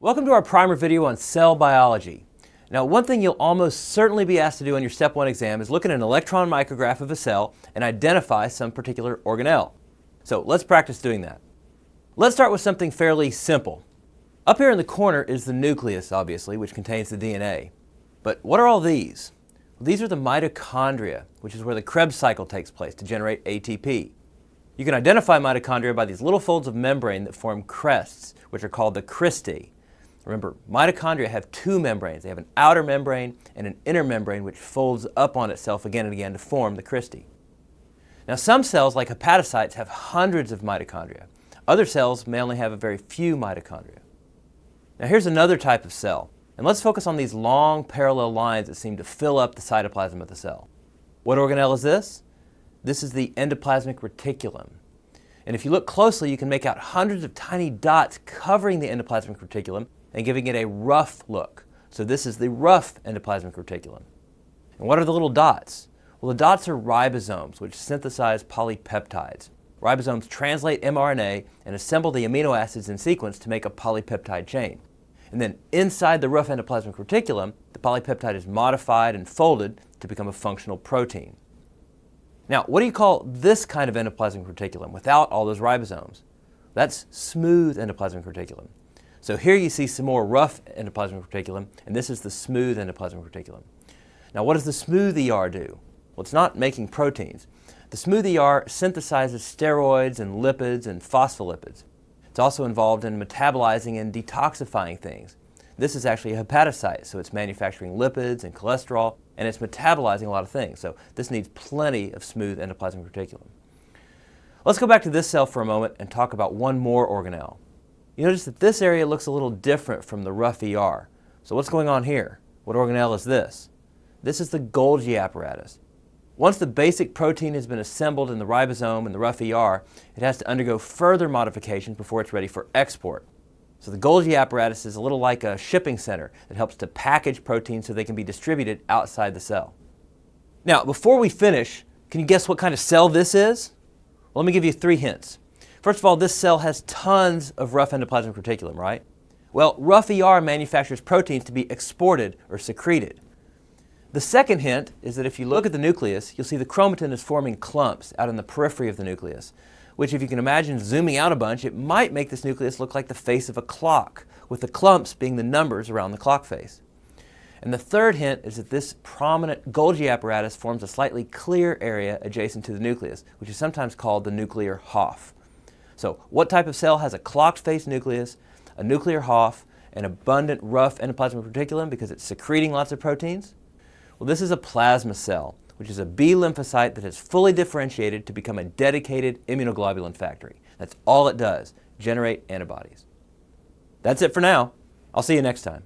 Welcome to our primer video on cell biology. Now, one thing you'll almost certainly be asked to do on your Step 1 exam is look at an electron micrograph of a cell and identify some particular organelle. So let's practice doing that. Let's start with something fairly simple. Up here in the corner is the nucleus, obviously, which contains the DNA. But what are all these? Well, these are the mitochondria, which is where the Krebs cycle takes place to generate ATP. You can identify mitochondria by these little folds of membrane that form crests, which are called the cristae. Remember, mitochondria have two membranes. They have an outer membrane and an inner membrane which folds up on itself again and again to form the cristae. Now, some cells, like hepatocytes, have hundreds of mitochondria. Other cells may only have a very few mitochondria. Now, here's another type of cell, and let's focus on these long parallel lines that seem to fill up the cytoplasm of the cell. What organelle is this? This is the endoplasmic reticulum. And if you look closely, you can make out hundreds of tiny dots covering the endoplasmic reticulum and giving it a rough look. So this is the rough endoplasmic reticulum. And what are the little dots? Well, the dots are ribosomes, which synthesize polypeptides. Ribosomes translate mRNA and assemble the amino acids in sequence to make a polypeptide chain. And then inside the rough endoplasmic reticulum, the polypeptide is modified and folded to become a functional protein. Now, what do you call this kind of endoplasmic reticulum without all those ribosomes? That's smooth endoplasmic reticulum. So here you see some more rough endoplasmic reticulum, and this is the smooth endoplasmic reticulum. Now, what does the smooth ER do? Well, it's not making proteins. The smooth ER synthesizes steroids and lipids and phospholipids. It's also involved in metabolizing and detoxifying things. This is actually a hepatocyte, so it's manufacturing lipids and cholesterol, and it's metabolizing a lot of things. So this needs plenty of smooth endoplasmic reticulum. Let's go back to this cell for a moment and talk about one more organelle. You notice that this area looks a little different from the rough ER. So what's going on here? What organelle is this? This is the Golgi apparatus. Once the basic protein has been assembled in the ribosome and the rough ER, it has to undergo further modification before it's ready for export. So the Golgi apparatus is a little like a shipping center that helps to package proteins so they can be distributed outside the cell. Now, before we finish, can you guess what kind of cell this is? Well, let me give you 3 hints. First of all, this cell has tons of rough endoplasmic reticulum, right? Well, rough ER manufactures proteins to be exported or secreted. The second hint is that if you look at the nucleus, you'll see the chromatin is forming clumps out in the periphery of the nucleus, which, if you can imagine zooming out a bunch, it might make this nucleus look like the face of a clock, with the clumps being the numbers around the clock face. And the third hint is that this prominent Golgi apparatus forms a slightly clear area adjacent to the nucleus, which is sometimes called the nuclear HOF. So what type of cell has a clocked face nucleus, a nuclear HOF, and abundant rough endoplasmic reticulum because it's secreting lots of proteins? Well, this is a plasma cell, which is a B lymphocyte that has fully differentiated to become a dedicated immunoglobulin factory. That's all it does, generate antibodies. That's it for now. I'll see you next time.